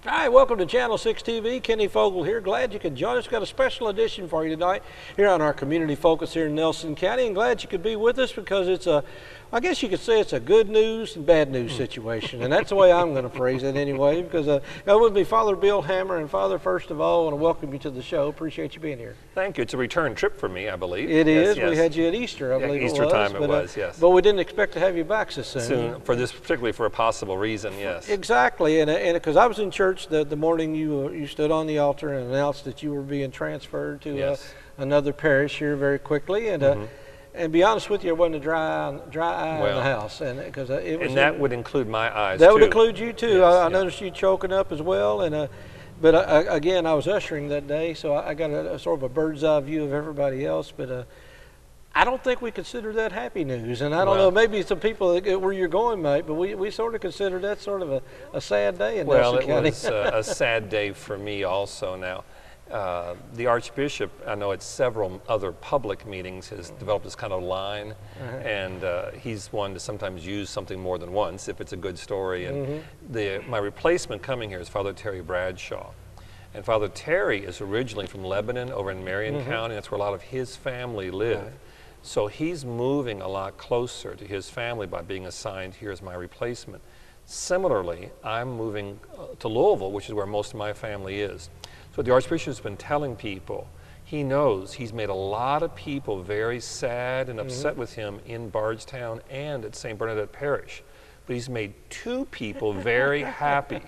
Hi, welcome to Channel 6 TV. Kenny Fogle here. Glad you could join us. Got a special edition for you tonight here on our Community Focus here in Nelson County, and glad you could be with us because it's a, I guess you could say it's a good news and bad news situation, and that's the way I'm going to phrase it anyway, because that would be Father Bill Hammer. And Father, first of all, I want to welcome you to the show. Appreciate you being here. Thank you. It's a return trip for me, I believe. It is. Yes. We had you at Easter, I believe Easter it was. time it was, yes. But we didn't expect to have you back so soon. For this, particularly for a possible reason, yes. Exactly, and because I was in church the morning you stood on the altar and announced that you were being transferred to another parish here very quickly, and and be honest with you, there wasn't a dry eye in the house, and because it was. And that would include my eyes. That too. would include you too. Yes, I noticed you choking up as well, and but again, I was ushering that day, so I got a sort of a bird's eye view of everybody else, but. I don't think we consider that happy news, and I don't know, maybe some people where you're going, mate, but we sort of consider that sort of a sad day in Nelson County. Well, it was a sad day for me also. Now, the Archbishop, I know at several other public meetings, has developed this kind of line, and he's one to sometimes use something more than once if it's a good story. And my replacement coming here is Father Terry Bradshaw. And Father Terry is originally from Lebanon over in Marion County. That's where a lot of his family live. Right. So he's moving a lot closer to his family by being assigned here as my replacement. Similarly, I'm moving to Louisville, which is where most of my family is. So the Archbishop has been telling people, he knows he's made a lot of people very sad and upset with him in Bardstown and at St. Bernadette Parish. But he's made two people very happy.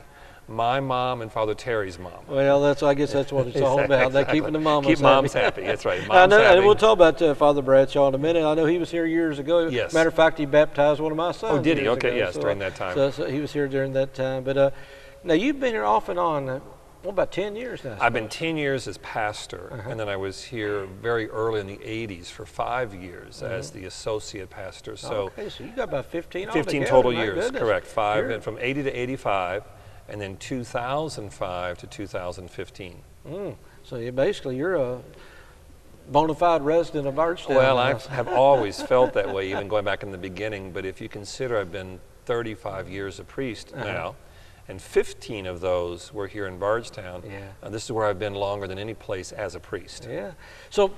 My mom and Father Terry's mom. Well, I guess that's what it's all about. They're keeping the mamas happy. Keep moms happy. That's right. Moms happy. And we'll talk about Father Bradshaw in a minute. I know he was here years ago. Yes. Matter of fact, he baptized one of my sons. Oh, did he? Okay, ago. yes, so, during that time. So he was here during that time. But now you've been here off and on. What, about 10 years now? I've been 10 years as pastor, and then I was here very early in the 80s for 5 years as the associate pastor. So, okay, so you got about 15 total years, correct. Five, from 80 to 85. And then 2005 to 2015. So you're a bona fide resident of Bardstown. Well, I have always felt that way, even going back in the beginning. But if you consider I've been 35 years a priest now, and 15 of those were here in Bardstown. This is where I've been longer than any place as a priest. Yeah. So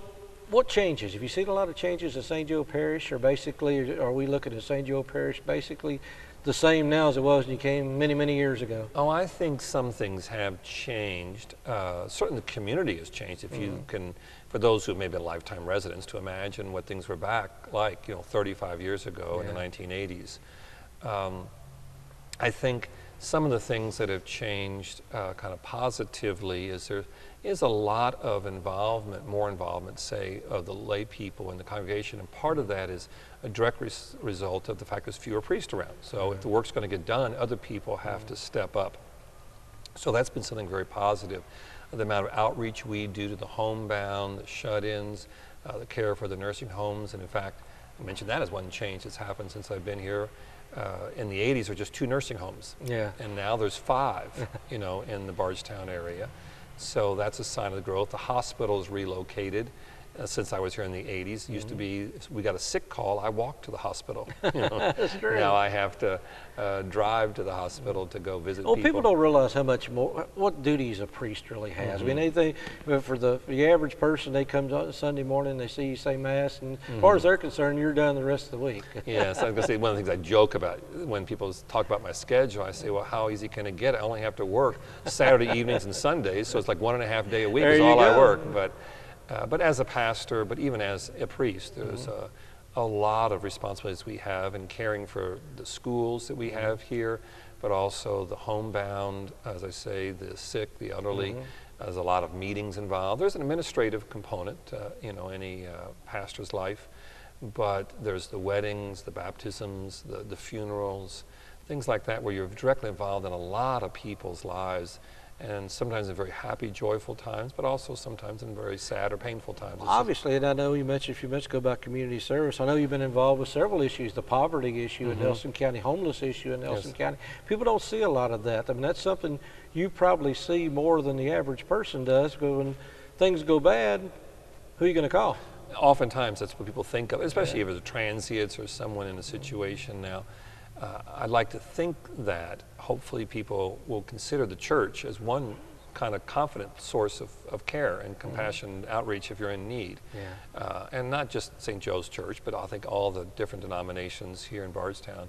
what changes? Have you seen a lot of changes at St. Joe Parish, or basically, are we looking at St. Joe Parish basically the same now as it was when you came many, many years ago? Oh, I think some things have changed. Certainly the community has changed. If you can, for those who may be lifetime residents, to imagine what things were back like, 35 years ago in the 1980s. I think some of the things that have changed kind of positively is there is a lot of involvement, more involvement, say, of the lay people in the congregation, and part of that is a direct result of the fact there's fewer priests around. So if the work's going to get done, other people have to step up. So that's been something very positive. The amount of outreach we do to the homebound, the shut-ins, the care for the nursing homes, and in fact, I mentioned that as one change that's happened since I've been here. In the 80s, there were just 2 nursing homes, and now there's 5, in the Bardstown area. So that's a sign of the growth. The hospital is relocated since I was here in the 80s. It used to be, we got a sick call, I walked to the hospital. That's true. Now I have to drive to the hospital to go visit people. Well, people don't realize how much more, what duties a priest really has. I mean, anything, for the average person, they come on Sunday morning, they see you say Mass, and as far as they're concerned, you're done the rest of the week. Yes, I was going to say, one of the things I joke about when people talk about my schedule, I say, well, how easy can it get? I only have to work Saturday evenings and Sundays, so it's like 1.5 days a week is all I work. But as a pastor, but even as a priest, there's a lot of responsibilities we have in caring for the schools that we have here, but also the homebound, as I say, the sick, the elderly. There's a lot of meetings involved. There's an administrative component, any pastor's life, but there's the weddings, the baptisms, the funerals, things like that, where you're directly involved in a lot of people's lives. And sometimes in very happy, joyful times, but also sometimes in very sad or painful times. Obviously, and I know you mentioned a few minutes ago about community service. I know you've been involved with several issues, the poverty issue in Nelson County, homeless issue in Nelson County. People don't see a lot of that. I mean, that's something you probably see more than the average person does, because when things go bad, who are you going to call? Oftentimes, that's what people think of, especially if it's transients or someone in a situation now. I'd like to think that hopefully people will consider the church as one kind of confident source of care and compassion and outreach if you're in need. And not just St. Joe's Church, but I think all the different denominations here in Bardstown,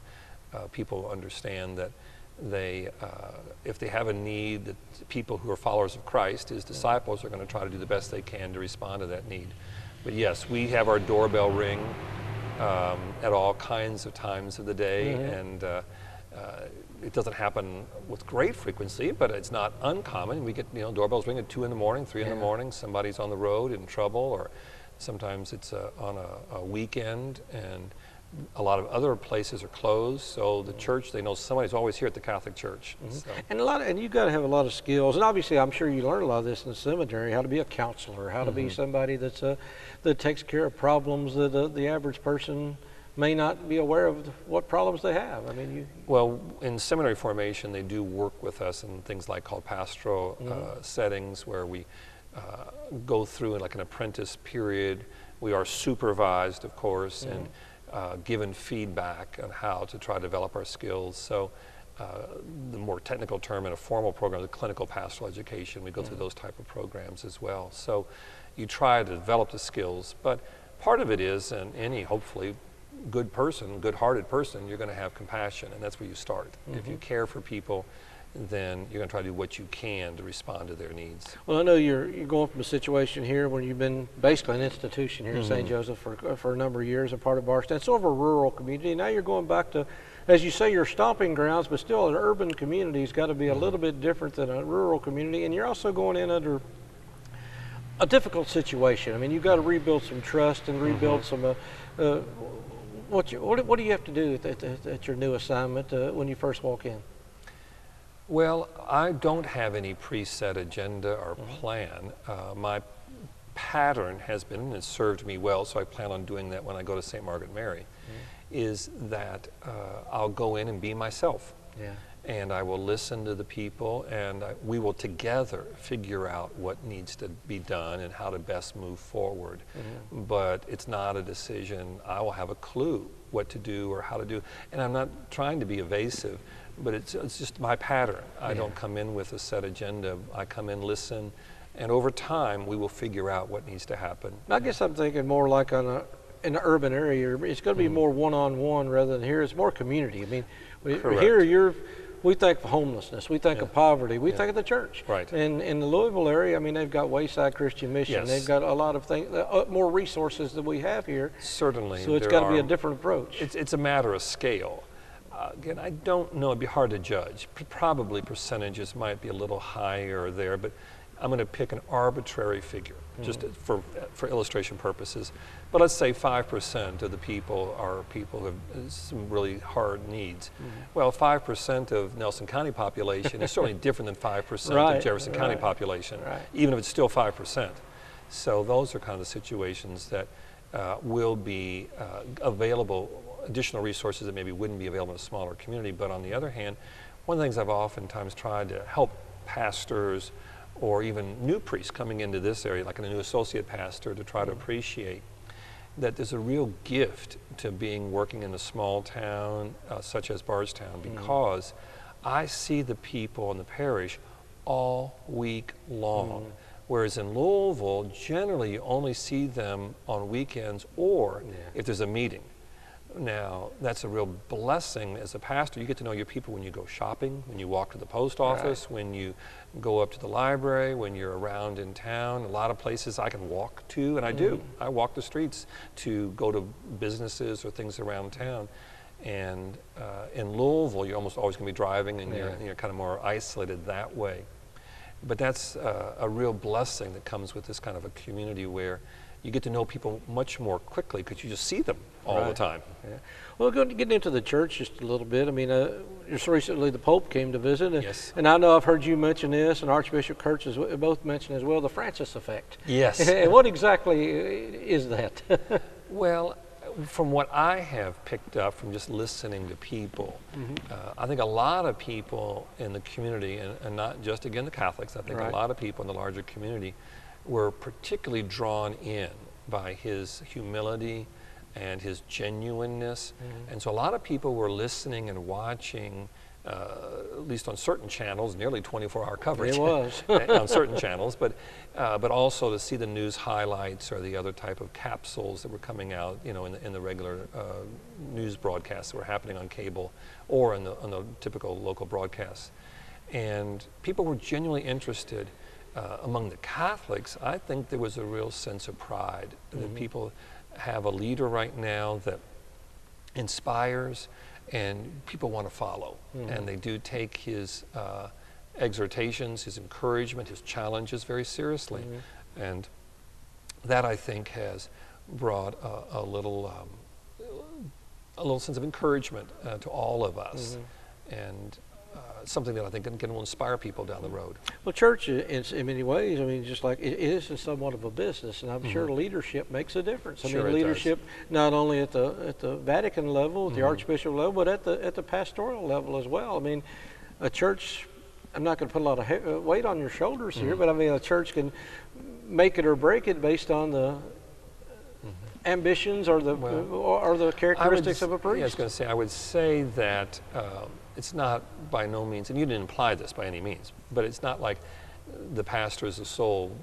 people understand that they, if they have a need, that people who are followers of Christ, his disciples, are going to try to do the best they can to respond to that need. But yes, we have our doorbell ring at all kinds of times of the day, and it doesn't happen with great frequency, but it's not uncommon. We get doorbells ring at 2 in the morning, 3 in the morning. Somebody's on the road in trouble, or sometimes it's on a weekend, and a lot of other places are closed. So the church, they know somebody's always here at the Catholic Church. So. And you've got to have a lot of skills, and obviously I'm sure you learn a lot of this in the seminary, how to be a counselor, how to be somebody that takes care of problems that the average person may not be aware of what problems they have. I mean, Well, in seminary formation, they do work with us in things like called pastoral settings, where we go through like an apprentice period. We are supervised, of course, and given feedback on how to try to develop our skills. So the more technical term in a formal program, the clinical pastoral education, we go through those type of programs as well. So you try to develop the skills, but part of it is, and any hopefully good person, good-hearted person, you're going to have compassion, and that's where you start. If you care for people, then you're going to try to do what you can to respond to their needs. Well, I know you're going from a situation here where you've been basically an institution here in St. Joseph for a number of years, a part of Bardstown. It's sort of a rural community. Now you're going back to, as you say, your stomping grounds, but still an urban community's got to be a little bit different than a rural community, and you're also going in under a difficult situation. I mean, you've got to rebuild some trust and rebuild some. What do you have to do at your new assignment when you first walk in? Well, I don't have any preset agenda or plan. My pattern has been, and it's served me well, so I plan on doing that when I go to St. Margaret Mary, is that I'll go in and be myself. And I will listen to the people, and we will together figure out what needs to be done and how to best move forward. But it's not a decision. I will have a clue what to do or how to do. And I'm not trying to be evasive, but it's just my pattern. I don't come in with a set agenda. I come in, listen, and over time we will figure out what needs to happen. I guess I'm thinking more like in the urban area, it's going to be more one-on-one rather than here. It's more community. I mean, here we think of homelessness, we think of poverty, we think of the church. And in the Louisville area, I mean, they've got Wayside Christian Mission. They've got a lot of things, more resources than we have here. Certainly. So it's got to be a different approach. It's a matter of scale. Again, I don't know, it'd be hard to judge. Probably percentages might be a little higher there, but I'm going to pick an arbitrary figure, just for illustration purposes. But let's say 5% of the people are people who have some really hard needs. Well, 5% of Nelson County population is certainly different than 5% of Jefferson County population, even if it's still 5%. So those are kind of the situations that will be available, additional resources that maybe wouldn't be available in a smaller community. But on the other hand, one of the things I've oftentimes tried to help pastors or even new priests coming into this area, like a new associate pastor, to try to appreciate that there's a real gift to working in a small town such as Bardstown, because I see the people in the parish all week long. Whereas in Louisville, generally you only see them on weekends or if there's a meeting. Now, that's a real blessing as a pastor. You get to know your people when you go shopping, when you walk to the post office, when you go up to the library, when you're around in town. A lot of places I can walk to, and I do. I walk the streets to go to businesses or things around town. And in Louisville, you're almost always going to be driving, and you're kind of more isolated that way. But that's a real blessing that comes with this kind of a community where you get to know people much more quickly because you just see them all the time. Well, getting into the church just a little bit, I mean, just recently the Pope came to visit, and I know I've heard you mention this, and Archbishop Kurtz has both mentioned as well, the Francis effect. And what exactly is that? Well, from what I have picked up from just listening to people, I think a lot of people in the community, and not just, again, the Catholics, I think a lot of people in the larger community were particularly drawn in by his humility, and his genuineness. And so a lot of people were listening and watching, at least on certain channels, nearly 24-hour coverage. It was. On certain channels, but also to see the news highlights or the other type of capsules that were coming out, you know, in the regular news broadcasts that were happening on cable or on the typical local broadcasts. And people were genuinely interested. Among the Catholics, I think there was a real sense of pride that people have a leader right now that inspires and people want to follow. And they do take his exhortations, his encouragement, his challenges very seriously. And that, I think, has brought a little sense of encouragement to all of us. And something that I think will inspire people down the road. Well, church, in many ways, I mean, just like it is somewhat of a business, and I'm sure leadership makes a difference. I mean, leadership not only at the Vatican level, at the Archbishop level, but at the pastoral level as well. I mean, a church, I'm not going to put a lot of weight on your shoulders here, but I mean, a church can make it or break it based on the ambitions or the characteristics of a priest. Yeah, I was going to say, I would say that it's not by no means, and you didn't imply this by any means, but it's not like the pastor is the sole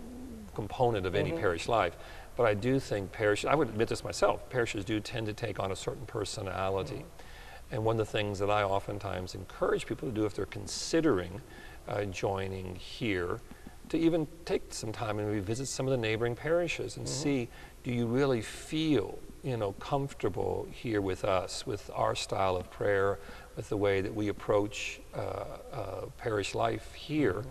component of any parish life. But I do think parishes, I would admit this myself, parishes do tend to take on a certain personality. And one of the things that I oftentimes encourage people to do if they're considering joining here, to even take some time and revisit some of the neighboring parishes and see, do you really feel, you know, comfortable here with us, with our style of prayer, with the way that we approach parish life here.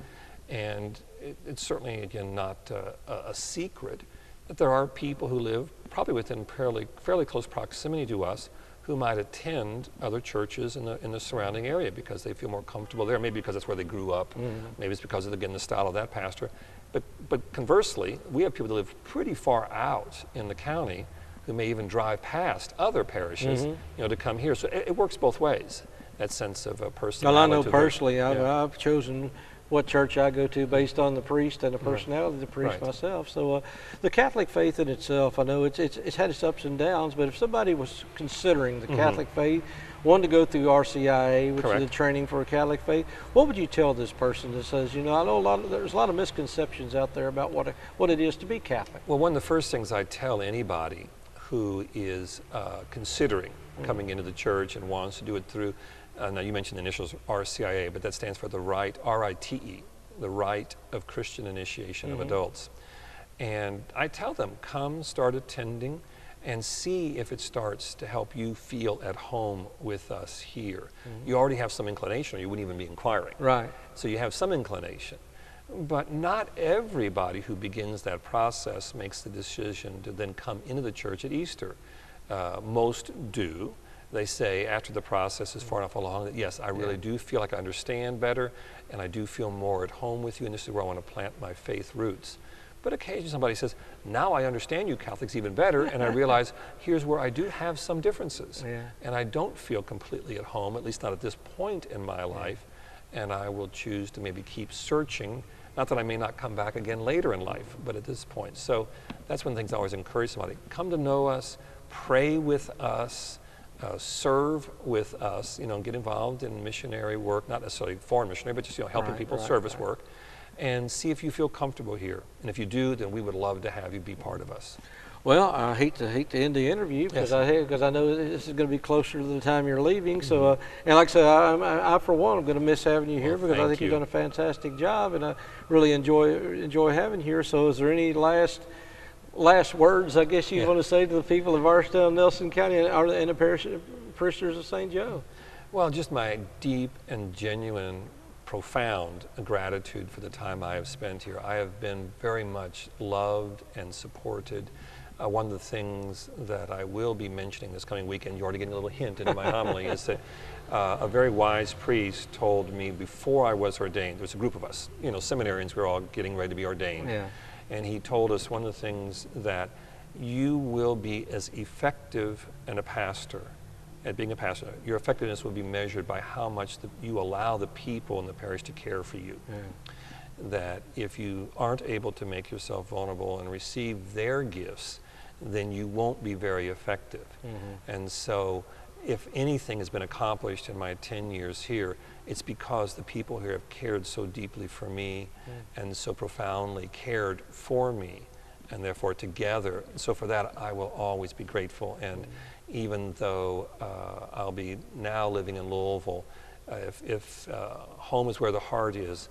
And it's certainly, again, not a secret that there are people who live probably within fairly close proximity to us who might attend other churches in the surrounding area because they feel more comfortable there, maybe because that's where they grew up, maybe it's because of, again, the style of that pastor. But conversely, we have people that live pretty far out in the county who may even drive past other parishes, you know, to come here. So it works both ways, that sense of personality. Well, I know personally, I've chosen what church I go to based on the priest and the personality of the priest myself. So the Catholic faith in itself, I know it's had its ups and downs, but if somebody was considering the Catholic faith, wanted to go through RCIA, which is the training for a Catholic faith, what would you tell this person that says, you know, I know there's a lot of misconceptions out there about what it is to be Catholic? Well, one of the first things I tell anybody who is considering coming into the church and wants to do it through, now you mentioned the initials RCIA, but that stands for the Rite, R-I-T-E, the Rite of Christian Initiation of Adults. And I tell them, come start attending and see if it starts to help you feel at home with us here. You already have some inclination, or you wouldn't even be inquiring. Right. So you have some inclination. But not everybody who begins that process makes the decision to then come into the church at Easter. Most do. They say after the process is far enough along that, yes, I really do feel like I understand better, and I do feel more at home with you, and this is where I want to plant my faith roots. But occasionally somebody says, now I understand you Catholics even better, and I realize here's where I do have some differences. And I don't feel completely at home, at least not at this point in my life, and I will choose to maybe keep searching. Not that I may not come back again later in life, but at this point. So that's one of the things I always encourage somebody. Come to know us, pray with us, serve with us, you know, get involved in missionary work, not necessarily foreign missionary, but just, you know, helping people, service work, and see if you feel comfortable here. And if you do, then we would love to have you be part of us. Well, I hate to end the interview because I know this is going to be closer to the time you're leaving. So, and like I said, I for one, I'm going to miss having you here because I think you've done a fantastic job, and I really enjoy having you here. So, is there any last words, I guess, you want to say to the people of Arstown, Nelson County, and the parishioners of St. Joe? Well, just my deep and genuine, profound gratitude for the time I have spent here. I have been very much loved and supported. One of the things that I will be mentioning this coming weekend, you're already getting a little hint into my homily, is that a very wise priest told me before I was ordained, there's a group of us, you know, seminarians, we're all getting ready to be ordained. And he told us one of the things that you will be as effective in a pastor, at being a pastor, your effectiveness will be measured by how much you allow the people in the parish to care for you. That if you aren't able to make yourself vulnerable and receive their gifts, then you won't be very effective. And so if anything has been accomplished in my 10 years here, it's because the people here have cared so deeply for me and so profoundly cared for me, and therefore together. So for that, I will always be grateful. And even though I'll be now living in Louisville, if home is where the heart is,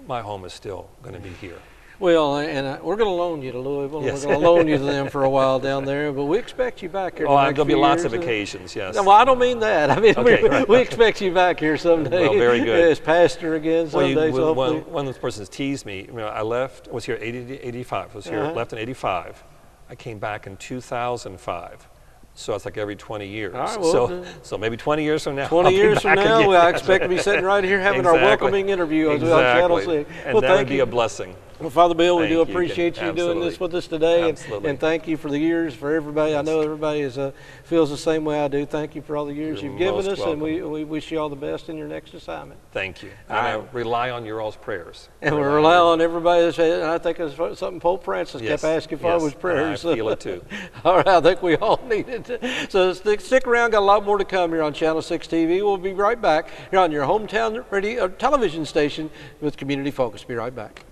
my home is still going to be here. Well, and we're going to loan you to Louisville. Yes. We're going to loan you to them for a while down there, but we expect you back here. There'll be lots of occasions, yes. Well, I don't mean that. I mean, Okay. we expect you back here someday. Well, very good. As pastor again someday. One of those persons teased me. I was here 85. I was here, left in 85. I came back in 2005. So it's like every 20 years. All right, well, so maybe 20 years from now. 20 years from now, again. I expect to be sitting right here having our welcoming interview on Channel 6. And that would be a blessing. Well, Father Bill, we do Thank you, appreciate you doing absolutely. this with us today, Absolutely. and thank you for the years, for everybody. I know everybody feels the same way I do. Thank you for all the years You're you've given most us, and welcome. we wish you all the best in your next assignment. Thank you. All And I right. rely on your all's prayers. And we rely on everybody that's had, and I think it's something Pope Francis Yes, kept asking for yes, was prayers. I feel it too. All right, I think we all need it. So stick around, got a lot more to come here on Channel 6 TV. We'll be right back here on your hometown radio, television station with Community Focus. Be right back.